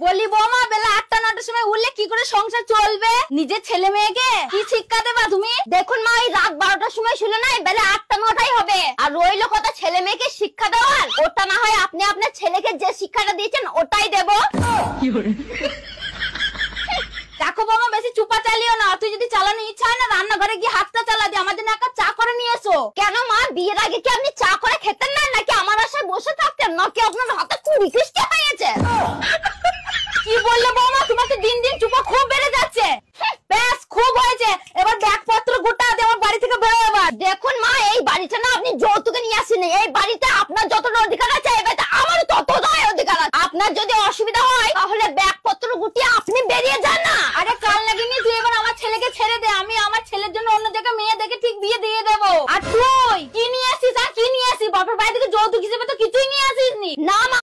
বলি বৌমা, বেলা 8টা-9টার সময় উঠলে কি করে সংসার চলবে? নিজের ছেলে মেয়েকে কি শিক্ষা দেবা তুমি? দেখুন মা, এই রাত 12টার সময় শুলে না, বেলা 8টা-9টাই হবে। আর রইলো কথা ছেলে মেয়েকে শিক্ষা দেওয়ার, ওটা না হয় আপনি আপনার ছেলেকে যে শিক্ষাটা দিয়েছেন ওটাই দেবো। দেখো বৌমা, বেশি চুপা চালিও না। তুই যদি চালানো ইচ্ছা হয় না, রান্নাঘরে গিয়ে হাতটা চালা দিয়ে আমার জন্য একটা চা করে নিয়ে এসো। কেন মা, বিয়ের আগে কি আপনি চা করে খেতেন না, নাকি আমার আশায় বসে থাকতেন, নাকি আপনার হাতে কুড়ি খিস্টি হয়েছে? কি বললে বৌমা? তোমাকে দিন দিন চুপা খুব বেড়ে যাচ্ছে। ব্যাস, খুব হয়েছে। এবার ব্যাগপত্র গোটা দিয়ে আমার বাড়ি থেকে বেরো এবার। দেখুন মা, এই বাড়িটা না আপনি যৌতুকে নিয়ে আসেন। এই বাড়িতে আপনার যতটা অধিকার আছে, এই বাড়িতে আমারও ততটাই অধিকার আছে। আপনার যদি